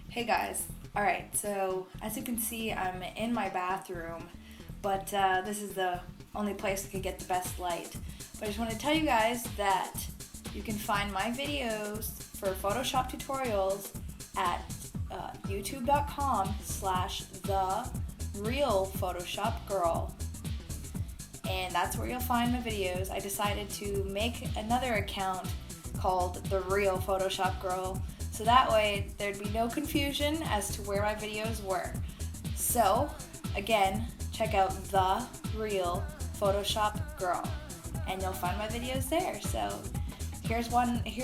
Hey guys. Alright, so as you can see, I'm in my bathroom, but this is the only place that could get the best light. But I just want to tell you guys that you can find my videos for Photoshop tutorials at youtube.com/the-real-Photoshop-girl. And that's where you'll find my videos. I decided to make another account called The Real Photoshop Girl, so that way there'd be no confusion as to where my videos were. So, again, check out The Real Photoshop Girl, and you'll find my videos there. So, here's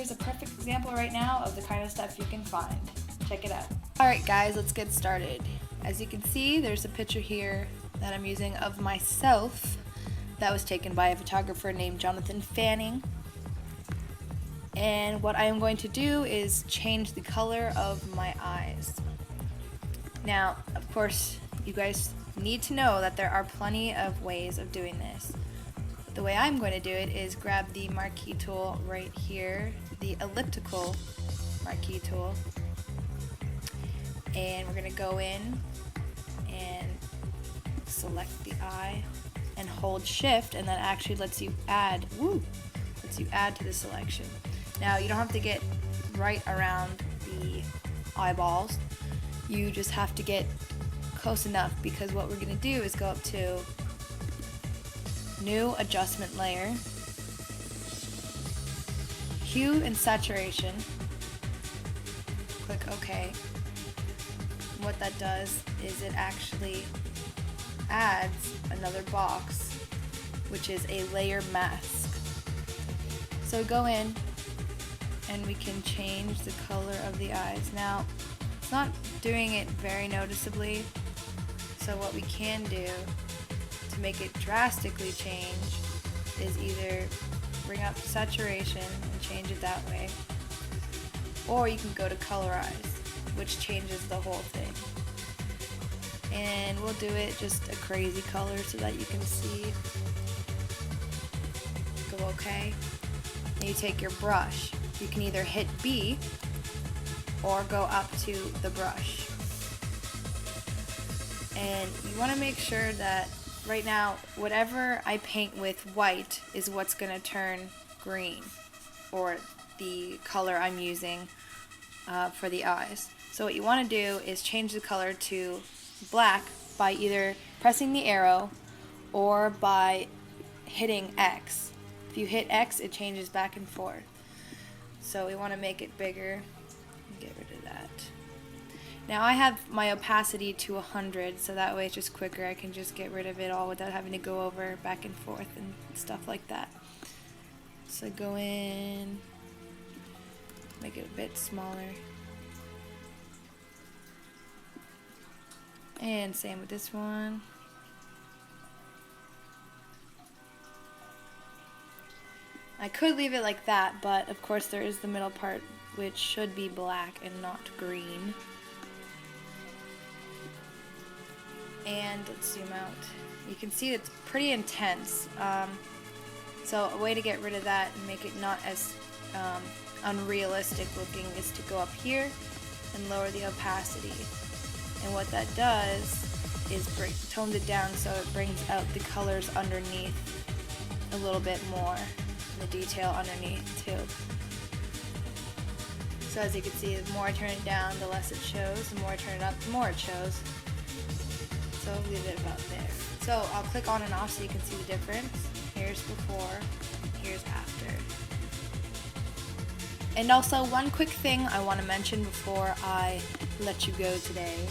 a perfect example right now of the kind of stuff you can find. Check it out. Alright guys, let's get started. As you can see, there's a picture here that I'm using of myself that was taken by a photographer named Jonathan Fanning. And what I am going to do is change the color of my eyes. Now, of course, you guys need to know that there are plenty of ways of doing this. The way I'm going to do it is grab the marquee tool right here, the elliptical marquee tool, and we're going to go in and select the eye and hold shift, and that actually lets you add to the selection. Now, you don't have to get right around the eyeballs. You just have to get close enough, because what we're going to do is go up to New Adjustment Layer, Hue and Saturation, click OK. What that does is it actually adds another box, which is a layer mask. So go in and we can change the color of the eyes. Now, it's not doing it very noticeably, so what we can do to make it drastically change is either bring up saturation and change it that way, or you can go to colorize, which changes the whole thing. And we'll do it just a crazy color so that you can see. Go OK. And you take your brush. You can either hit B or go up to the brush. And you want to make sure that right now whatever I paint with white is what's going to turn green, or the color I'm using for the eyes. So what you want to do is change the color to black by either pressing the arrow or by hitting X. If you hit X, it changes back and forth. So we want to make it bigger. Get rid of that. Now I have my opacity to 100, so that way it's just quicker. I can just get rid of it all without having to go over back and forth and stuff like that. So go in, make it a bit smaller. And same with this one. I could leave it like that, but of course there is the middle part, which should be black and not green. And let's zoom out. You can see it's pretty intense. So a way to get rid of that and make it not as unrealistic looking is to go up here and lower the opacity. And what that does is tones it down so it brings out the colors underneath a little bit more, and the detail underneath too. So as you can see, the more I turn it down, the less it shows. The more I turn it up, the more it shows. So I'll leave it about there. So I'll click on and off so you can see the difference. Here's before, here's after. And also, one quick thing I want to mention before I let you go today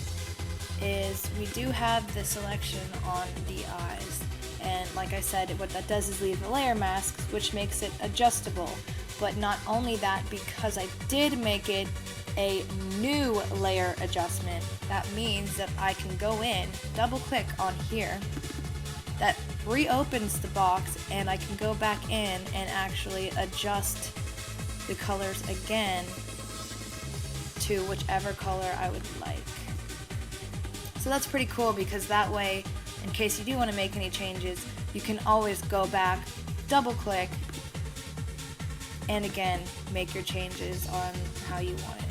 is we do have the selection on the eyes, and like I said, what that does is leave the layer masks, which makes it adjustable. But not only that, because I did make it a new layer adjustment, that means that I can go in, double click on here, that reopens the box, and I can go back in and actually adjust the colors again to whichever color I would like. So that's pretty cool, because that way, in case you do want to make any changes, you can always go back, double click, and again, make your changes on how you want it.